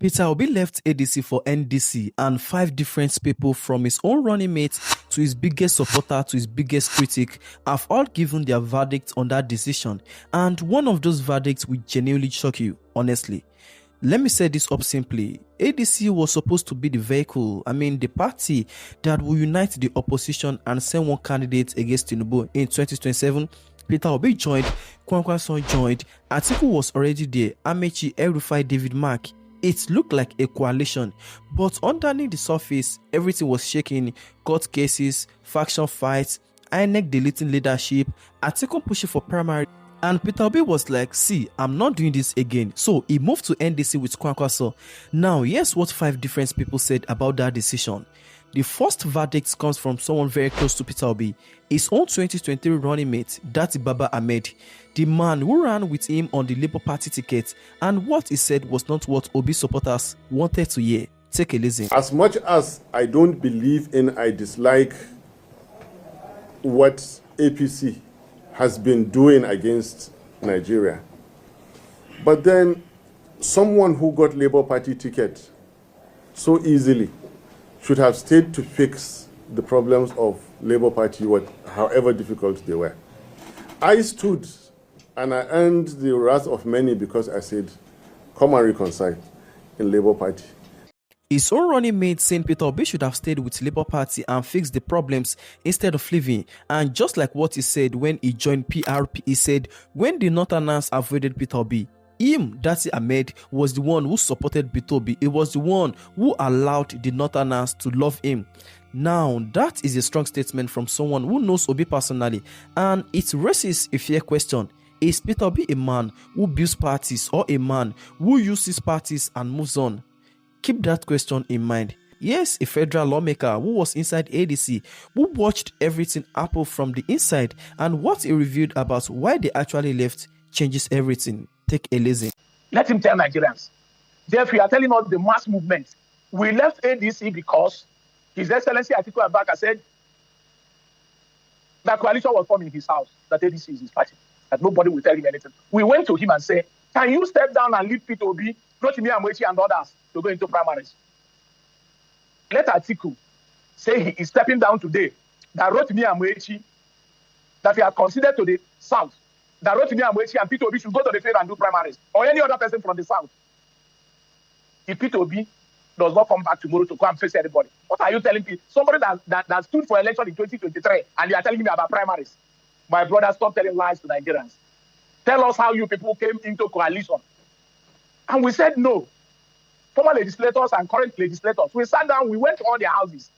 Peter Obi left ADC for NDC, and 5 different people, from his own running mate to his biggest supporter to his biggest critic, have all given their verdict on that decision, and one of those verdicts will genuinely shock you, honestly. Let me say this up simply. ADC was supposed to be the vehicle, the party that will unite the opposition and send one candidate against Tinubu in 2027. Peter Obi joined, Kwankwaso joined, Atiku was already there, Amechi, Rufai, David Mark. It looked like a coalition, but underneath the surface, everything was shaking. Court cases, faction fights, INEC deleting leadership, Atiku pushing for primary, and Peter Obi was like, see, I'm not doing this again. So he moved to NDC with Kwankwaso. Now, here's what 5 different people said about that decision. The first verdict comes from someone very close to Peter Obi, his own 2023 running mate, Datti Baba-Ahmed, the man who ran with him on the Labour Party ticket, and what he said was not what Obi supporters wanted to hear. Take a listen. As much as I don't believe in, I dislike what APC has been doing against Nigeria, but then someone who got Labour Party ticket so easily should have stayed to fix the problems of Labour Party, however difficult they were. I stood and I earned the wrath of many because I said, come and reconcile in Labour Party. His own running mate saying Peter Obi should have stayed with Labour Party and fixed the problems instead of leaving. And just like what he said when he joined PRP, he said when the Northerners avoided Peter Obi, Datti Ahmed was the one who supported Peter Obi. It was the one who allowed the Northerners to love him. Now, that is a strong statement from someone who knows Obi personally, and it raises a fair question. Is Peter Obi a man who builds parties or a man who uses parties and moves on? Keep that question in mind. Yes, a federal lawmaker who was inside ADC, who watched everything happen from the inside, and what he revealed about why they actually left changes everything. Take a listen. Let him tell Nigerians. Therefore, you are telling us the mass movement. We left ADC because His Excellency Atiku Abubakar said that coalition was formed in his house, that ADC is his party, that nobody will tell him anything. We went to him and said, can you step down and leave Peter Obi, Rotimi Amechi and others to go into primaries? Let Atiku say he is stepping down today, that Rotimi Amechi, that we are considered to the south, that Rotimi Amechi and Peter Obi should go to the field and do primaries, or any other person from the south. If Peter Obi does not come back tomorrow to come and face anybody, what are you telling people? Somebody that stood for election in 2023, and you are telling me about primaries. My brother, stop telling lies to Nigerians. Tell us how you people came into coalition. And we said no. Former legislators and current legislators, we sat down, we went to all their houses.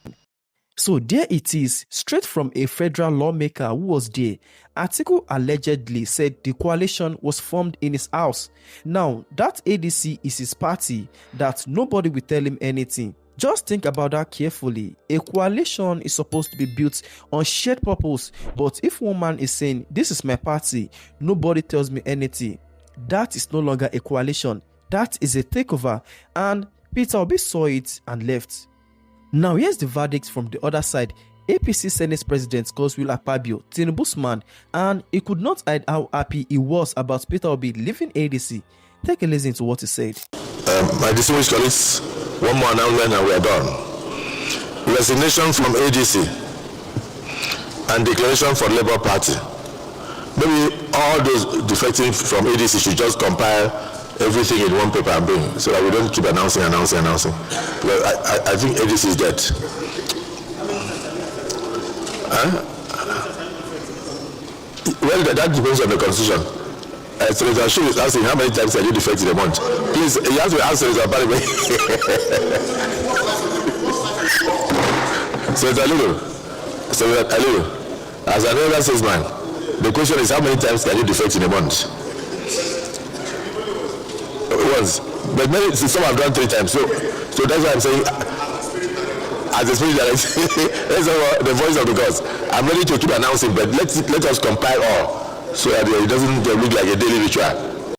So there it is, straight from a federal lawmaker who was there. Atiku allegedly said the coalition was formed in his house. Now, that ADC is his party, that nobody will tell him anything. Just think about that carefully. A coalition is supposed to be built on shared purpose, but if one man is saying, this is my party, nobody tells me anything, that is no longer a coalition. That is a takeover, and Peter Obi saw it and left. Now here's the verdict from the other side. APC Senate President President Akpabio, Tinubu's man, and he could not hide how happy he was about Peter Obi leaving ADC. Take a listen to what he said. My distinguished colleagues, one more announcement and we are done. Resignation from ADC and declaration for Labour Party. Maybe all those defecting from ADC should just compile everything in one paper and bring, so that we don't keep announcing. Because I think ADC is dead. Well, that depends on the constitution. Senator Shu is asking how many times can you defect in a month? Please, he has to answer his apparently. Senator Aliyu, as an elder statesman, the question is how many times can you defect in a month? Once, but many, some have done 3 times. So that's why I'm saying, as a spirit director, that's the voice of the gods. I'm ready to keep announcing, but let us compile all, so that it doesn't look like a daily ritual.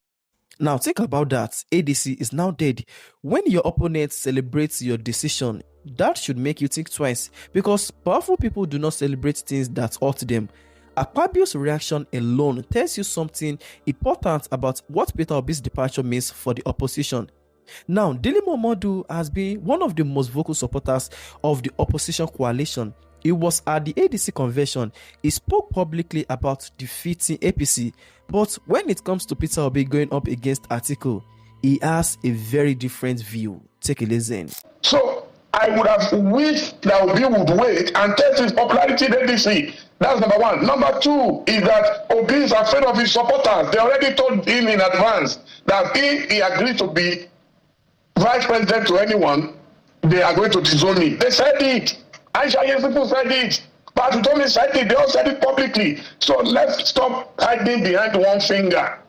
Now think about that. ADC is now dead. When your opponent celebrates your decision, that should make you think twice, because powerful people do not celebrate things that hurt them. Akpabio's reaction alone tells you something important about what Peter Obi's departure means for the opposition. Now, Dele Momodu has been one of the most vocal supporters of the opposition coalition. He was at the ADC convention. He spoke publicly about defeating APC, but when it comes to Peter Obi going up against Atiku, he has a very different view. Take a listen. So I would have wished that Obi would wait and test his popularity in ADC. That's number one. Number two is that Obi is afraid of his supporters. They already told him in advance that if he agreed to be vice president to anyone, they are going to disown me. They said it. Aisha people said it. But Utomi said it. They all said it publicly. So let's stop hiding behind one finger.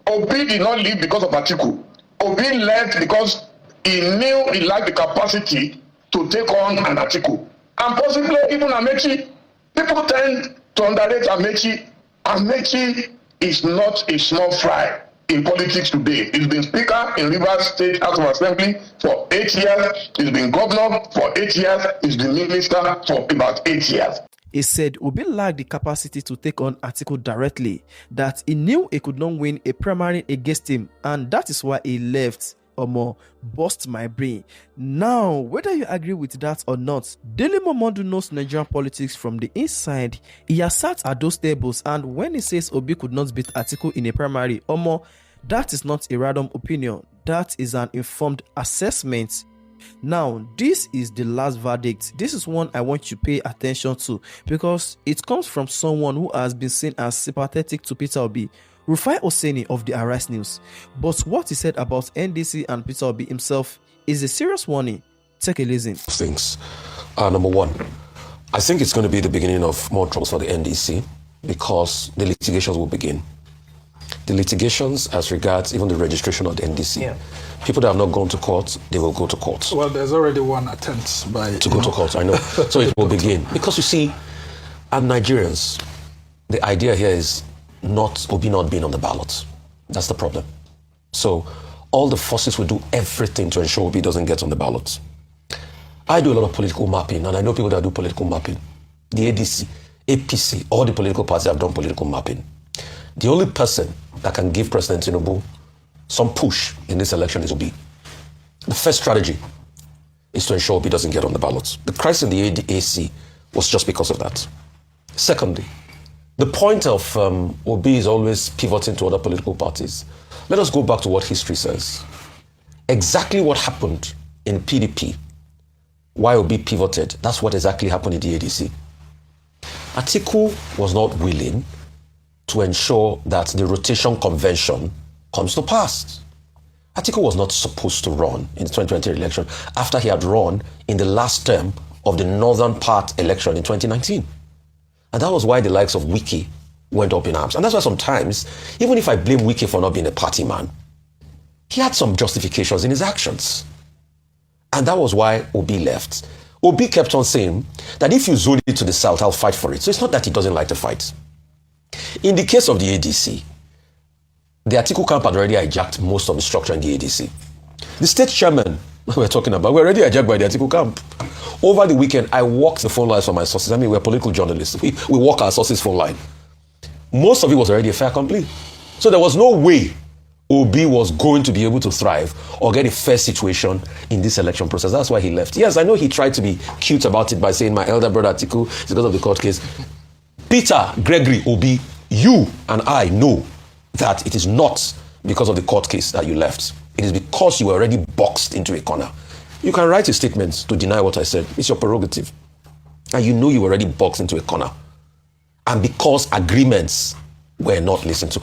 Obi did not leave because of Atiku. Obi left because he knew he lacked the capacity to take on an Atiku. And possibly even Amechi. People tend to underrate Amechi. Amechi is not a small fry in politics today. He's been Speaker in Rivers State House of Assembly for 8 years. He's been Governor for 8 years. He's been Minister for about 8 years. He said Obi lacked the capacity to take on Atiku directly, that he knew he could not win a primary against him, and that is why he left. More bust my brain. Now, whether you agree with that or not, Dele Momodu knows Nigerian politics from the inside. He has sat at those tables, and when he says Obi could not beat Atiku in a primary, that is not a random opinion. That is an informed assessment. Now, this is the last verdict. This is one I want you to pay attention to because it comes from someone who has been seen as sympathetic to Peter Obi, Rufai Oseni of the Arise News. But what he said about NDC and Peter Obi himself is a serious warning. Take a listen. Things. Number one, I think it's going to be the beginning of more troubles for the NDC because the litigations will begin. The litigations as regards even the registration of the NDC. Yeah. People that have not gone to court, they will go to court. Well, there's already one attempt to go to court, I know. So it will begin. Because you see, as Nigerians, the idea here is Obi not being on the ballot. That's the problem. So all the forces will do everything to ensure Obi doesn't get on the ballot. I do a lot of political mapping, and I know people that do political mapping. The ADC, APC, all the political parties have done political mapping. The only person that can give President Tinubu some push in this election is Obi. The first strategy is to ensure Obi doesn't get on the ballot. The crisis in the ADC was just because of that. Secondly, the point of Obi is always pivoting to other political parties. Let us go back to what history says. Exactly what happened in PDP, why Obi pivoted, that's what exactly happened in the ADC. Atiku was not willing to ensure that the rotation convention comes to pass. Atiku was not supposed to run in the 2020 election after he had run in the last term of the northern part election in 2019. And that was why the likes of Wiki went up in arms. And that's why sometimes, even if I blame Wiki for not being a party man, he had some justifications in his actions. And that was why Obi left. Obi kept on saying that if you zone it to the south, I'll fight for it. So it's not that he doesn't like to fight. In the case of the ADC, the Atiku camp had already hijacked most of the structure in the ADC. The state chairman we're talking about were already hijacked by the Atiku camp. Over the weekend, I walked the phone lines for my sources. I mean, we're political journalists. We walk our sources' phone line. Most of it was already a fait accompli. So there was no way Obi was going to be able to thrive or get a fair situation in this election process. That's why he left. Yes, I know he tried to be cute about it by saying my elder brother Atiku is because of the court case. Peter, Gregory, Obi, you and I know that it is not because of the court case that you left. It is because you were already boxed into a corner. You can write a statement to deny what I said. It's your prerogative. And you know you were already boxed into a corner. And because agreements were not listened to.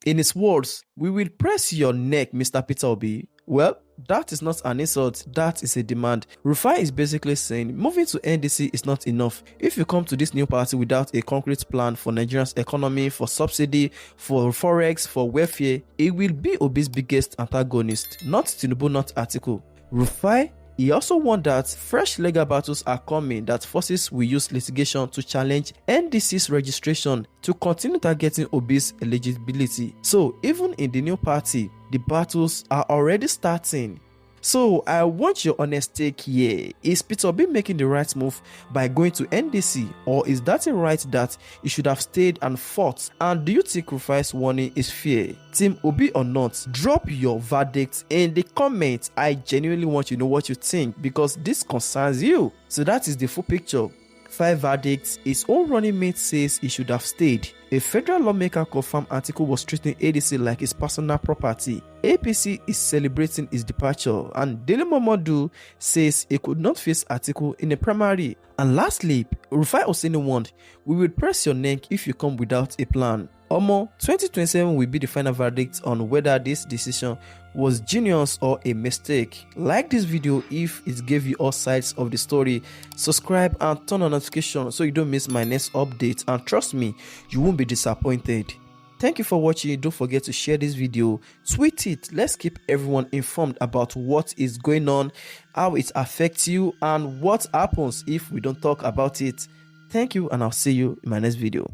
In his words, we will press your neck, Mr. Peter Obi. Well, that is not an insult, that is a demand. Rufai is basically saying moving to NDC is not enough. If you come to this new party without a concrete plan for Nigeria's economy, for subsidy, for forex, for welfare, it will be Obi's biggest antagonist, not Tinubu, not Atiku. Rufai, he also warned that fresh legal battles are coming, that forces will use litigation to challenge NDC's registration to continue targeting Obi's eligibility. So even in the new party, the battles are already starting. So I want your honest take here. Is Peter Obi making the right move by going to NDC, or is that a right that he should have stayed and fought? And do you think Rufai's warning is fair? Team Obi or not? Drop your verdict in the comments. I genuinely want you to know what you think because this concerns you. So that is the full picture. 5 verdicts. His own running mate says he should have stayed. A federal lawmaker confirmed Atiku was treating ADC like his personal property. APC is celebrating his departure, and Dele Momodu says he could not face Atiku in a primary. And lastly, Rufai Oseni warned, "We will press your neck if you come without a plan." Omo, 2027 will be the final verdict on whether this decision was genius or a mistake. Like this video if it gave you all sides of the story. Subscribe and turn on notifications so you don't miss my next update, and trust me, you won't be disappointed. Thank you for watching. Don't forget to share this video, tweet it. Let's keep everyone informed about what is going on, how it affects you, and what happens if we don't talk about it. Thank you, and I'll see you in my next video.